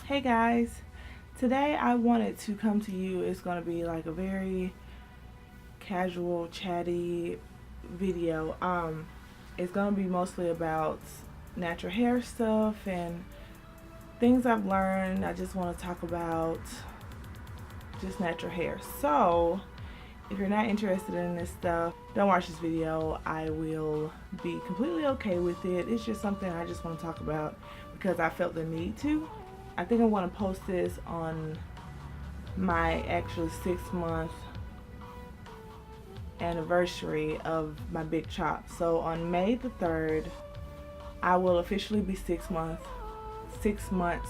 Hey guys, today I wanted to come to you. It's going to be like a very casual, chatty video. It's going to be mostly about natural hair stuff and things I've learned. I just want to talk about just natural hair. So, if you're not interested in this stuff, don't watch this video. I will be completely okay with it. It's just something I just want to talk about because I felt the need to. I think I want to post this on my actual 6-month anniversary of my big chop. So on May the 3rd, I will officially be 6 months since my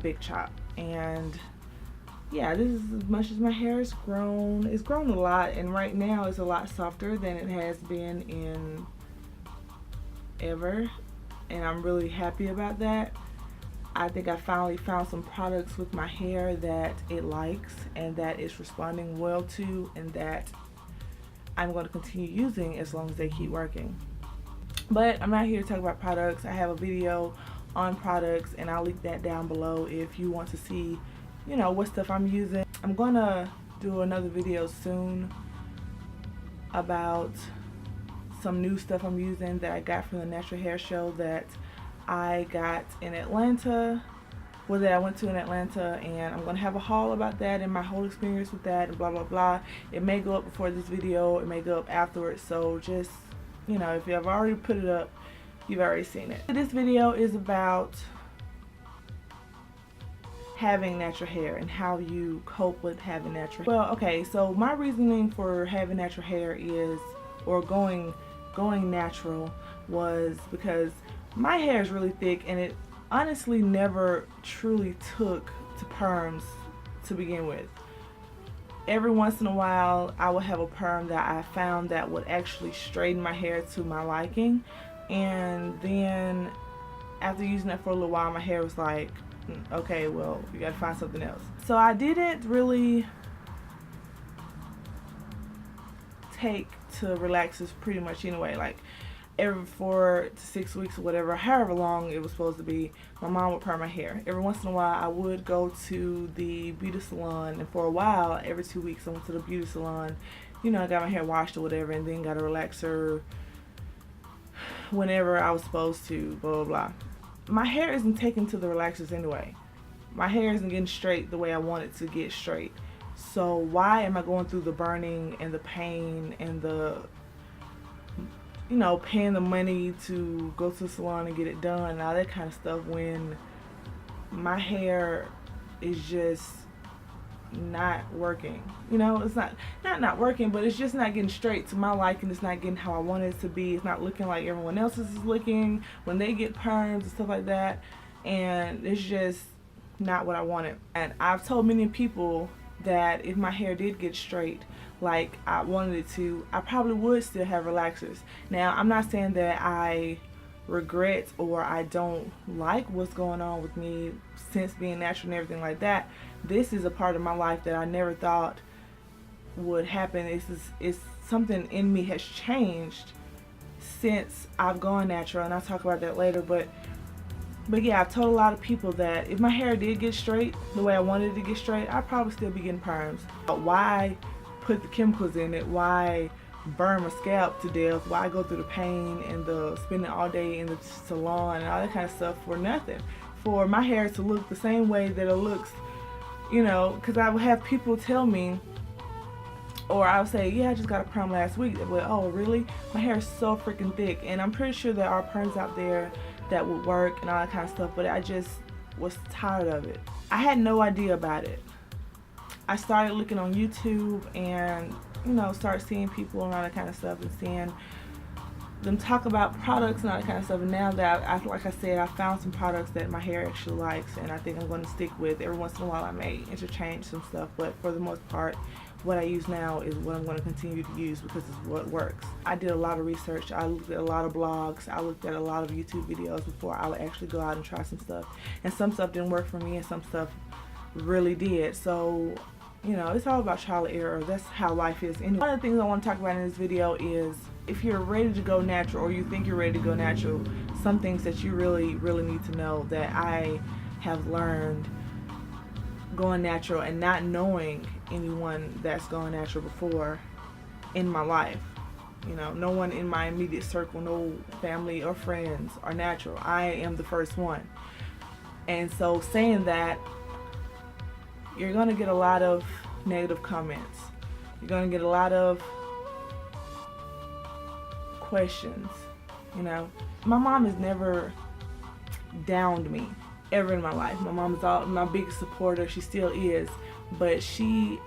big chop. And yeah, this is as much as my hair has grown. It's grown a lot, and right now it's a lot softer than it has been in ever, and I'm really happy about that. I think I finally found some products with my hair that it likes and that it's responding well to, and that I'm going to continue using as long as they keep working. But I'm not here to talk about products. I have a video on products and I'll link that down below if you want to see, what stuff I'm using. I'm going to do another video soon about some new stuff I'm using that I got from the Natural Hair Show that I got in Atlanta, that I went to in Atlanta, and I'm going to have a haul about that and my whole experience with that and blah blah blah. It may go up before this video, it may go up afterwards, so just, if you've already put it up, you've already seen it. This video is about having natural hair and how you cope with having natural hair. Well, okay, so my reasoning for having natural hair is, or going natural, was because my hair is really thick and it honestly never truly took to perms to begin with. Every once in a while I would have a perm that I found that would actually straighten my hair to my liking, and then after using that for a little while my hair was like, okay, well, you gotta find something else. So I didn't really take to relaxers pretty much anyway. Like every 4 to 6 weeks or whatever, however long it was supposed to be, my mom would perm my hair. Every once in a while I would go to the beauty salon, and for a while every 2 weeks I went to the beauty salon. I got my hair washed or whatever, and then got a relaxer whenever I was supposed to, blah blah blah. My hair isn't taken to the relaxers anyway. My hair isn't getting straight the way I want it to get straight. So why am I going through the burning and the pain and the paying the money to go to the salon and get it done and all that kind of stuff when my hair is just not working? It's not working, but it's just not getting straight to my liking. It's not getting how I want it to be. It's not looking like everyone else's is looking when they get perms and stuff like that, and it's just not what I wanted. And I've told many people that if my hair did get straight like I wanted it to, I probably would still have relaxers. Now, I'm not saying that I regret or I don't like what's going on with me since being natural and everything like that. This is a part of my life that I never thought would happen. It's something in me has changed since I've gone natural, and I'll talk about that later. But yeah, I've told a lot of people that if my hair did get straight the way I wanted it to get straight, I'd probably still be getting perms. But why put the chemicals in it? Why burn my scalp to death? Why go through the pain and the spending all day in the salon and all that kind of stuff for nothing? For my hair to look the same way that it looks, because I would have people tell me, or I would say, yeah, I just got a perm last week. They'd be like, oh, really? My hair is so freaking thick. And I'm pretty sure there are perms out there that would work and all that kind of stuff, but I just was tired of it. I had no idea about it. I started looking on YouTube and, start seeing people and all that kind of stuff, and seeing them talk about products and all that kind of stuff. And now that like I said, I found some products that my hair actually likes, and I think I'm going to stick with. Every once in a while I may interchange some stuff, but for the most part, what I use now is what I'm going to continue to use because it's what works. I did a lot of research. I looked at a lot of blogs. I looked at a lot of YouTube videos before I would actually go out and try some stuff. And some stuff didn't work for me, and some stuff really did. So, it's all about trial and error. That's how life is. Anyway, one of the things I want to talk about in this video is, if you're ready to go natural, or you think you're ready to go natural, some things that you really, really need to know that I have learned going natural and not knowing anyone that's gone natural before in my life. You know, no one in my immediate circle, no family or friends are natural. I am the first one. And so saying that, you're going to get a lot of negative comments. You're going to get a lot of questions, you know. My mom has never downed me ever in my life. My mom is my biggest supporter. She still is. But she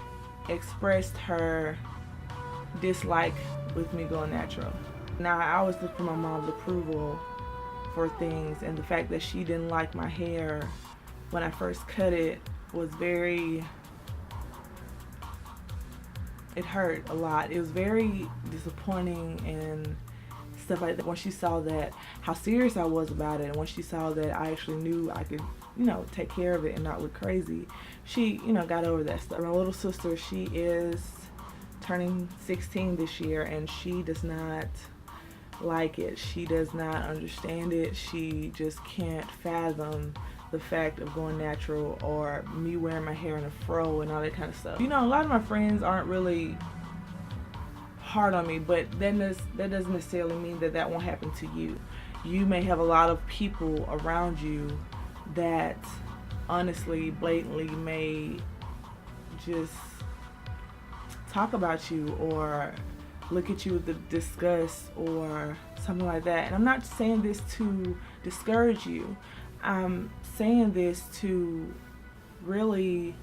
expressed her dislike with me going natural. Now, I always look for my mom's approval for things, and the fact that she didn't like my hair when I first cut it was very, it hurt a lot. It was very disappointing and stuff like that. When she saw that, how serious I was about it, and when she saw that I actually knew I could, you know, take care of it and not look crazy, she, you know, got over that stuff. My little sister, she is turning 16 this year, and she does not like it. She does not understand it. She just can't fathom the fact of going natural or me wearing my hair in a fro and all that kind of stuff. You know, a lot of my friends aren't really hard on me, but that doesn't necessarily mean that that won't happen to you. You may have a lot of people around you that honestly, blatantly may just talk about you or look at you with disgust or something like that. And I'm not saying this to discourage you. I'm saying this to really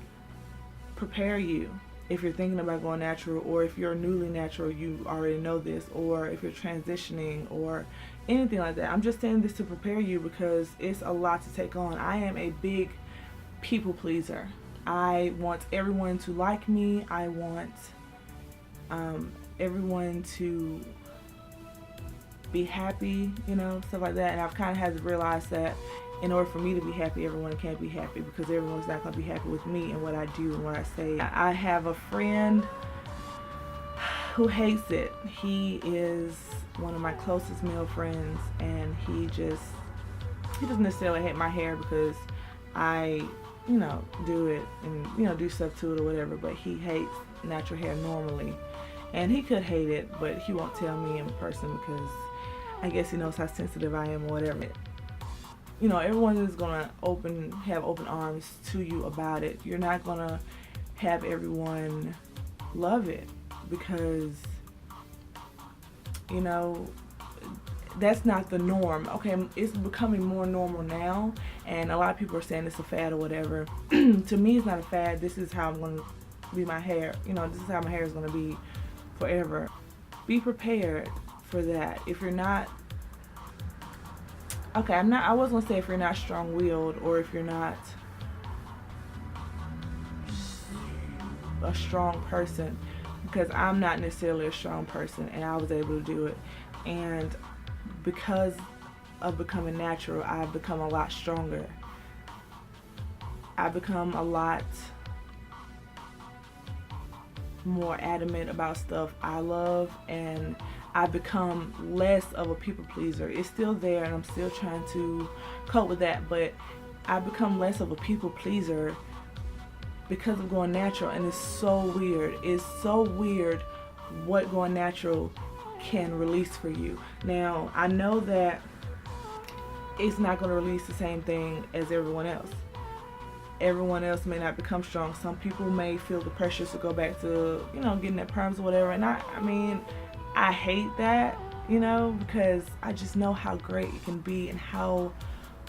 prepare you. If you're thinking about going natural, or if you're newly natural, you already know this, or if you're transitioning or anything like that. I'm just saying this to prepare you because it's a lot to take on. I am a big people pleaser. I want everyone to like me. I want everyone to be happy, you know, stuff like that. And I've kind of had to realize that in order for me to be happy, everyone can't be happy, because everyone's not going to be happy with me and what I do and what I say. I have a friend who hates it. He is one of my closest male friends, and he doesn't necessarily hate my hair because I, you know, do it and, you know, do stuff to it or whatever, but he hates natural hair normally. And he could hate it, but he won't tell me in person because I guess he knows how sensitive I am or whatever. You know, everyone is gonna have open arms to you about it. You're not gonna have everyone love it because, you know, that's not the norm. Okay, it's becoming more normal now, and a lot of people are saying it's a fad or whatever. To me, it's not a fad. This is how I'm gonna be my hair. You know, this is how my hair is gonna be forever. Be prepared for that. If you're not, okay, I was gonna say if you're not strong-willed, or if you're not a strong person, because I'm not necessarily a strong person, and I was able to do it. And because of becoming natural, I've become a lot stronger. I've become a lot more adamant about stuff I love, and I've become less of a people pleaser. It's still there, and I'm still trying to cope with that, but I've become less of a people pleaser because of going natural. And it's so weird. It's so weird what going natural can release for you. Now, I know that it's not going to release the same thing as everyone else. Everyone else may not become strong. Some people may feel the pressures to go back to, you know, getting their perms or whatever. And I mean, I hate that, you know, because I just know how great it can be and how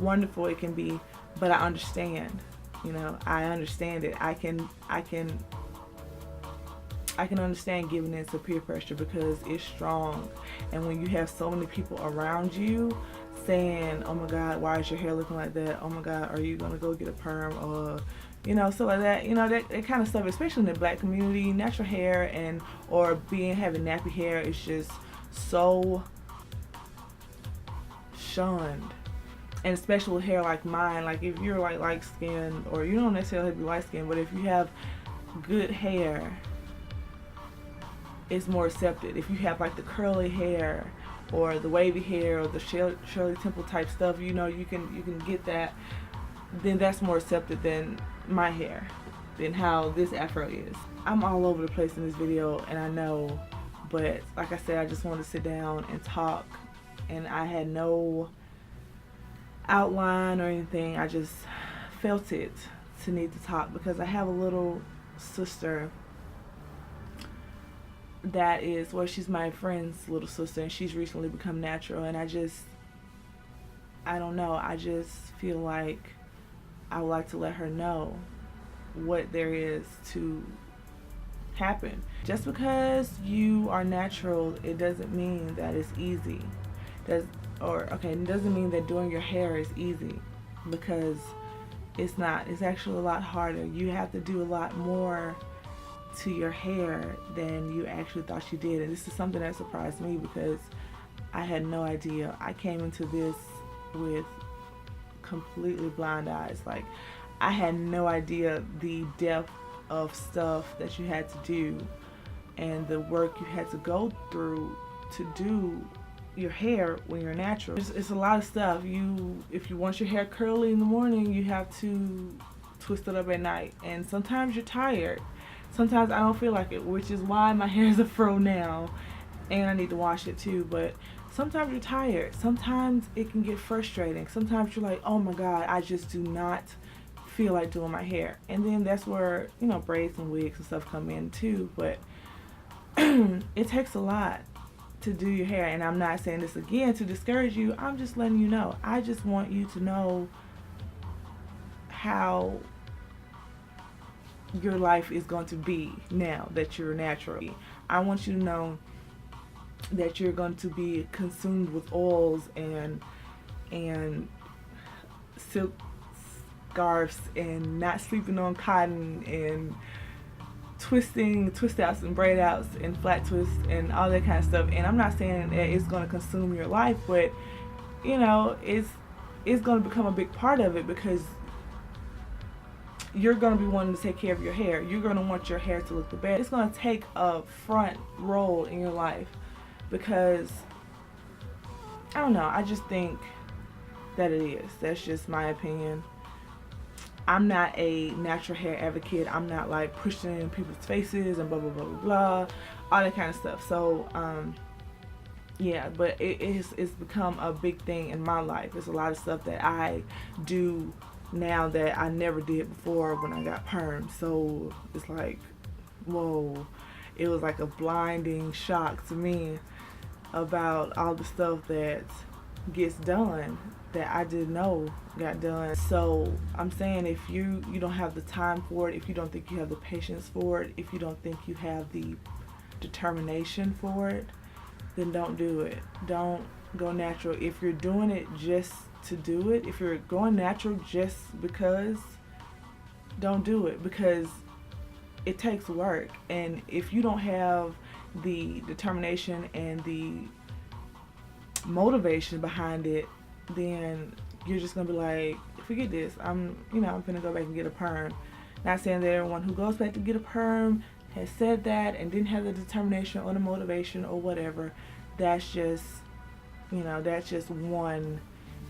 wonderful it can be. But I understand, you know, I understand it. I can understand giving in to peer pressure because it's strong. And when you have so many people around you saying, oh my God, why is your hair looking like that? Oh my God, are you gonna go get a perm? Or, you know, stuff like that. You know, that kind of stuff, especially in the black community, natural hair or having nappy hair is just so shunned. And especially with hair like mine, like if you're like light skinned, or you don't necessarily have to be light skinned, but if you have good hair, it's more accepted. If you have like the curly hair, or the wavy hair or the Shirley Temple type stuff, you know, you can get that, then that's more accepted than my hair, than how this afro is. I'm all over the place in this video, and I know, but like I said, I just wanted to sit down and talk, and I had no outline or anything. I just felt it to need to talk because I have a little sister that is, well, she's my friend's little sister, and she's recently become natural, and I don't know, I just feel like I would like to let her know what there is to happen. Just because you are natural, it doesn't mean that it's easy. It doesn't mean that doing your hair is easy, because it's not. It's actually a lot harder. You have to do a lot more to your hair than you actually thought you did, and this is something that surprised me because I had no idea. I came into this with completely blind eyes. Like, I had no idea the depth of stuff that you had to do and the work you had to go through to do your hair when you're natural. It's a lot of stuff. If you want your hair curly in the morning, you have to twist it up at night, and sometimes you're tired. Sometimes I don't feel like it, which is why my hair is a fro now, and I need to wash it too. But sometimes you're tired. Sometimes it can get frustrating. Sometimes you're like, oh my God, I just do not feel like doing my hair. And then that's where, you know, braids and wigs and stuff come in too. But it takes a lot to do your hair, and I'm not saying this again to discourage you. I'm just letting you know. I just want you to know how your life is going to be now that you're natural. I want you to know that you're going to be consumed with oils and silk scarves and not sleeping on cotton and twist outs and braid outs and flat twists and all that kind of stuff. And I'm not saying that it's going to consume your life, but you know, it's going to become a big part of it, because you're going to be wanting to take care of your hair. You're going to want your hair to look the best. It's going to take a front role in your life, because I don't know, I just think that it is. That's just my opinion. I'm not a natural hair advocate. I'm not like pushing it in people's faces and blah blah blah blah blah, all that kind of stuff. So yeah, but it's become a big thing in my life. There's a lot of stuff that I do now that I never did before when I got perm. So it's like, whoa, it was like a blinding shock to me about all the stuff that gets done that I didn't know got done. So I'm saying, if you don't have the time for it, if you don't think you have the patience for it, if you don't think you have the determination for it, then don't do it. Don't go natural. If you're doing it just to do it, if you're going natural just because, don't do it, because it takes work. And if you don't have the determination and the motivation behind it, then you're just gonna be like, forget this, I'm gonna go back and get a perm. Not saying that everyone who goes back to get a perm has said that and didn't have the determination or the motivation or whatever. That's just one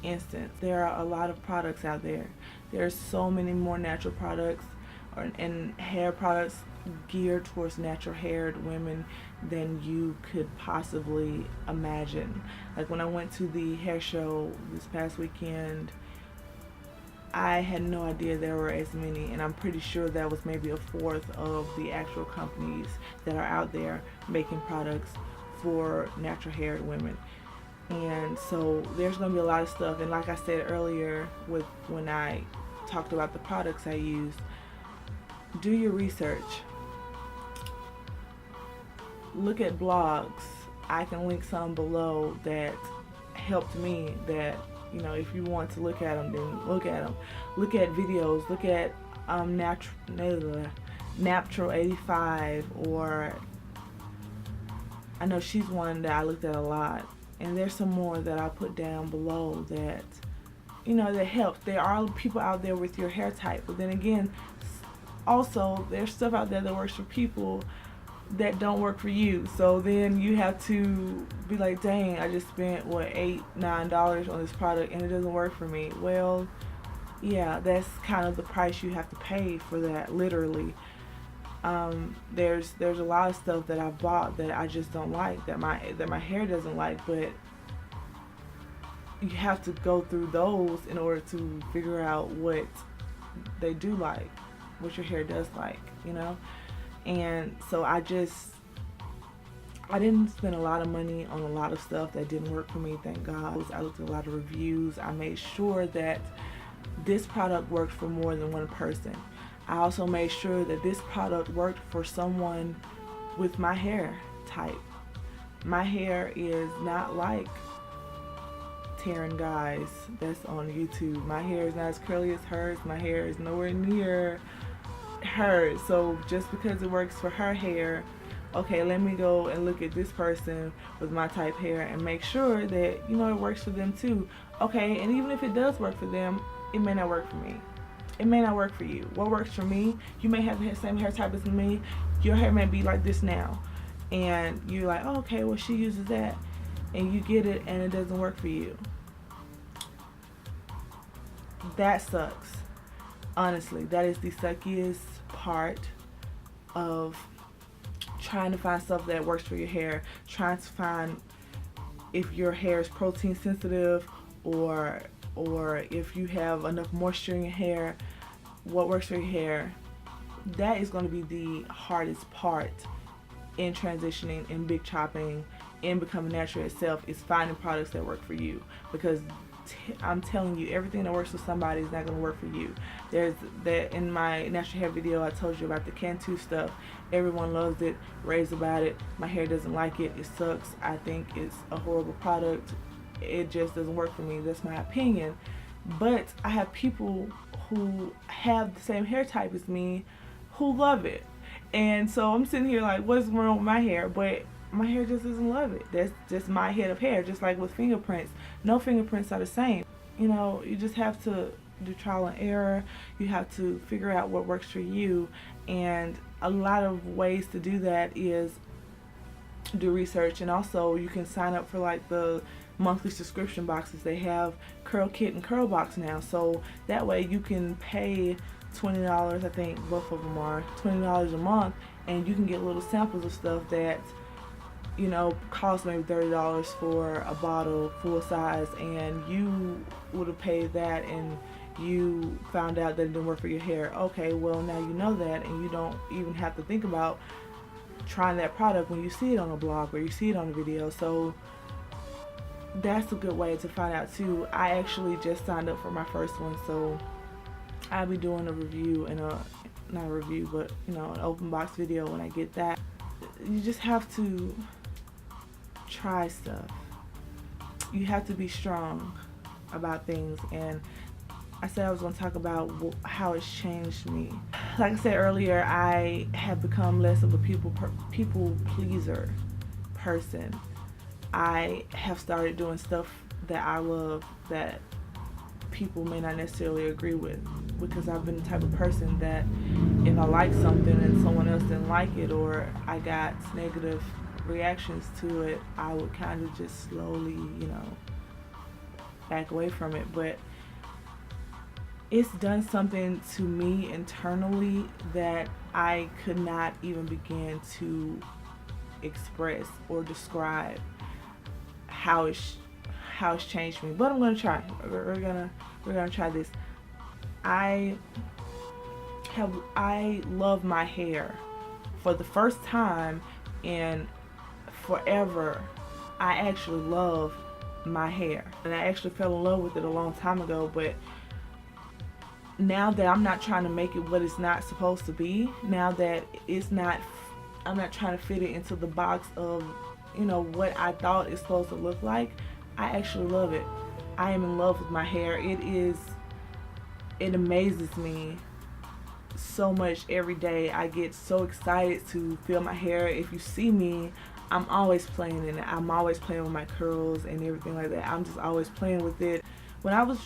instance. There are a lot of products out there. There's so many more natural products and hair products geared towards natural haired women than you could possibly imagine. Like, when I went to the hair show this past weekend, I had no idea there were as many, and I'm pretty sure that was maybe a fourth of the actual companies that are out there making products for natural haired women. And so there's going to be a lot of stuff. And like I said earlier, when I talked about the products I use, do your research. Look at blogs. I can link some below that helped me, that, you know, if you want to look at them, then look at them. Look at videos. Look at Natural 85, or I know she's one that I looked at a lot. And there's some more that I put down below that, you know, that helps. There are people out there with your hair type, but then again, also there's stuff out there that works for people that don't work for you. So then you have to be like, dang, I just spent what, $8-9 on this product and it doesn't work for me. Well, yeah, that's kind of the price you have to pay for that, literally. There's a lot of stuff that I've bought that I just don't like, that my hair doesn't like, but you have to go through those in order to figure out what they do like, what your hair does like, you know? And so I didn't spend a lot of money on a lot of stuff that didn't work for me, thank God. I looked at a lot of reviews. I made sure that this product worked for more than one person. I also made sure that this product worked for someone with my hair type. My hair is not like Taryn Guys that's on YouTube. My hair is not as curly as hers. My hair is nowhere near hers. So just because it works for her hair, okay, let me go and look at this person with my type hair and make sure that, you know, it works for them too. Okay, and even if it does work for them, it may not work for me. It may not work for you. What works for me, you may have the same hair type as me. Your hair may be like this now. And you're like, oh, okay, well, she uses that. And you get it and it doesn't work for you. That sucks. Honestly, that is the suckiest part of trying to find stuff that works for your hair. Trying to find if your hair is protein sensitive or if you have enough moisture in your hair, what works for your hair. That is going to be the hardest part in transitioning, in big chopping, in becoming natural itself, is finding products that work for you. Because I'm telling you, everything that works for somebody is not going to work for you. There's that in my natural hair video, I told you about the Cantu stuff. Everyone loves it, raves about it. My hair doesn't like it. It sucks. I think it's a horrible product. It just doesn't work for me. That's my opinion. But I have people who have the same hair type as me who love it. And so I'm sitting here like, what's wrong with my hair? But my hair just doesn't love it. That's just my head of hair. Just like with fingerprints. No fingerprints are the same. You know, you just have to do trial and error. You have to figure out what works for you. And a lot of ways to do that is do research. And also you can sign up for like the monthly subscription boxes. They have Curl Kit and Curl Box now. So that way you can pay $20, I think both of them are $20 a month, and you can get little samples of stuff that, you know, cost maybe $30 for a bottle full size, and you would have paid that and you found out that it didn't work for your hair. Okay, well, now you know that, and you don't even have to think about trying that product when you see it on a blog or you see it on a video. So that's a good way to find out too. I actually just signed up for my first one, so I'll be doing a review and not a review, but you know, an open box video when I get that. You just have to try stuff. You have to be strong about things, and I said I was going to talk about how it's changed me. Like I said earlier, I have become less of a people pleaser person. I have started doing stuff that I love that people may not necessarily agree with, because I've been the type of person that if I like something and someone else didn't like it, or I got negative reactions to it, I would kind of just slowly, you know, back away from it. But it's done something to me internally that I could not even begin to express or describe how it's changed me. But I'm gonna try. We're gonna try this. I love my hair. For the first time in forever, I actually love my hair. And I actually fell in love with it a long time ago, but now that I'm not trying to make it what it's not supposed to be, now that I'm not trying to fit it into the box of, you know, what I thought it's supposed to look like, I actually love it. I am in love with my hair. It amazes me so much every day. I get so excited to feel my hair. If you see me, I'm always playing in it. I'm always playing with my curls and everything like that. I'm just always playing with it. When I was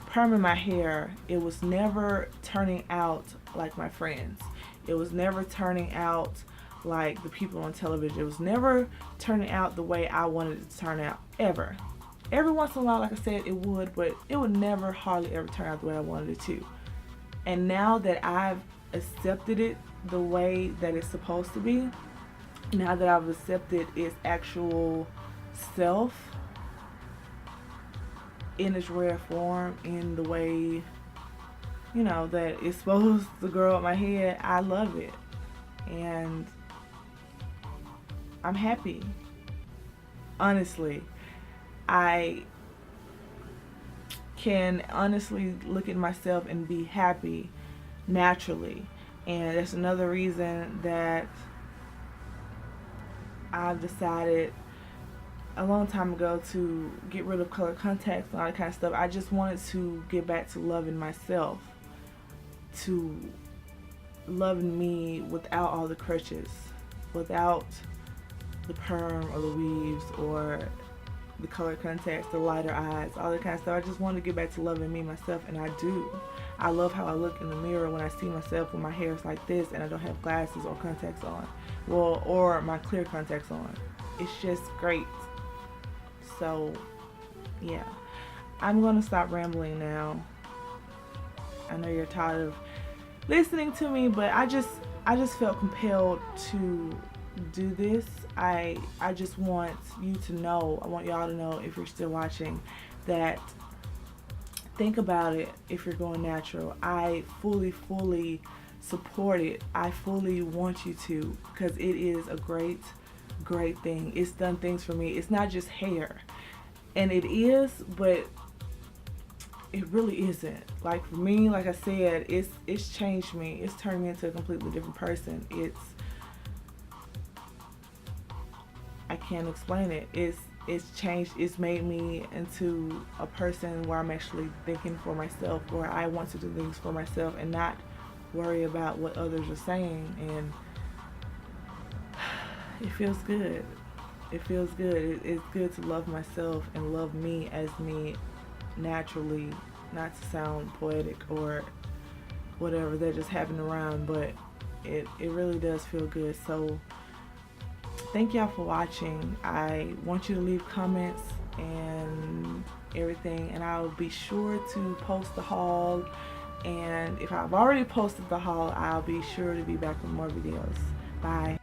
perming my hair, it was never turning out like my friends. It was never turning out like the people on television. It was never turning out the way I wanted it to turn out, ever. Every once in a while, like I said, it would, but it would never, hardly ever turn out the way I wanted it to. And now that I've accepted it the way that it's supposed to be, now that I've accepted its actual self in its rare form, in the way, you know, that it's supposed to grow up my head, I love it. And I'm happy. Honestly, I can honestly look at myself and be happy naturally. And that's another reason that I've decided a long time ago to get rid of color contacts and all that kind of stuff. I just wanted to get back to loving myself, to loving me without all the crutches, without the perm or the weaves or the color contacts, the lighter eyes, all that kind of stuff. I just wanted to get back to loving me, myself, and I do. I love how I look in the mirror when I see myself when my hair is like this and I don't have glasses or contacts on. Well, or my clear contacts on. It's just great. So, yeah. I'm going to stop rambling now. I know you're tired of listening to me, but I just felt compelled to do this. I just want you to know, I want y'all to know, if you're still watching, that think about it. If you're going natural, I fully support it. I fully want you to, because it is a great thing. It's done things for me. It's not just hair, and it is, but it really isn't. Like, for me, like I said, it's changed me. It's turned me into a completely different person. I can't explain it. It's changed. It's made me into a person where I'm actually thinking for myself, where I want to do things for myself and not worry about what others are saying. And it feels good. It feels good. It's good to love myself and love me as me naturally, not to sound poetic or whatever, that just happened around, but it really does feel good. So thank y'all for watching. I want you to leave comments and everything, and I'll be sure to post the haul. And if I've already posted the haul, I'll be sure to be back with more videos. Bye.